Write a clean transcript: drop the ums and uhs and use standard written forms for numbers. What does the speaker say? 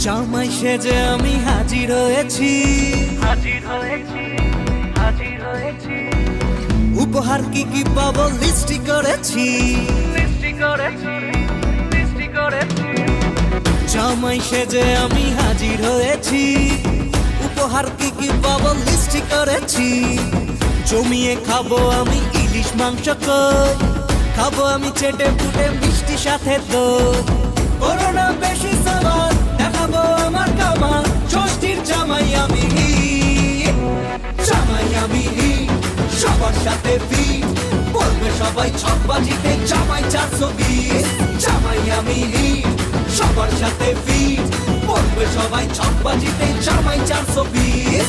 জামাই সেজে আমি হাজির হয়েছি, উপহার কি কি পাবো লিস্টি করেছি। জামাই সেজে আমি হাজির হয়েছি, উপহার কি কি পাবো লিস্টি করেছি। জমিয়ে খাবো আমি ইলিশ মাংস কই, খাবো আমি চেটে পুটে মিষ্টি সাথে দই। করোনা বেশি সবার দেখাবো আমার কামাল, ষষ্ঠীর জামাই আমি, জামাই আমি সবার সাথে ফিট, বলবে সবাই ছকবাজিতে জামাই 420। জামাই আমি সবার সাথে ফিট, বলবে সবাই ছকবাজিতে জামাই 420।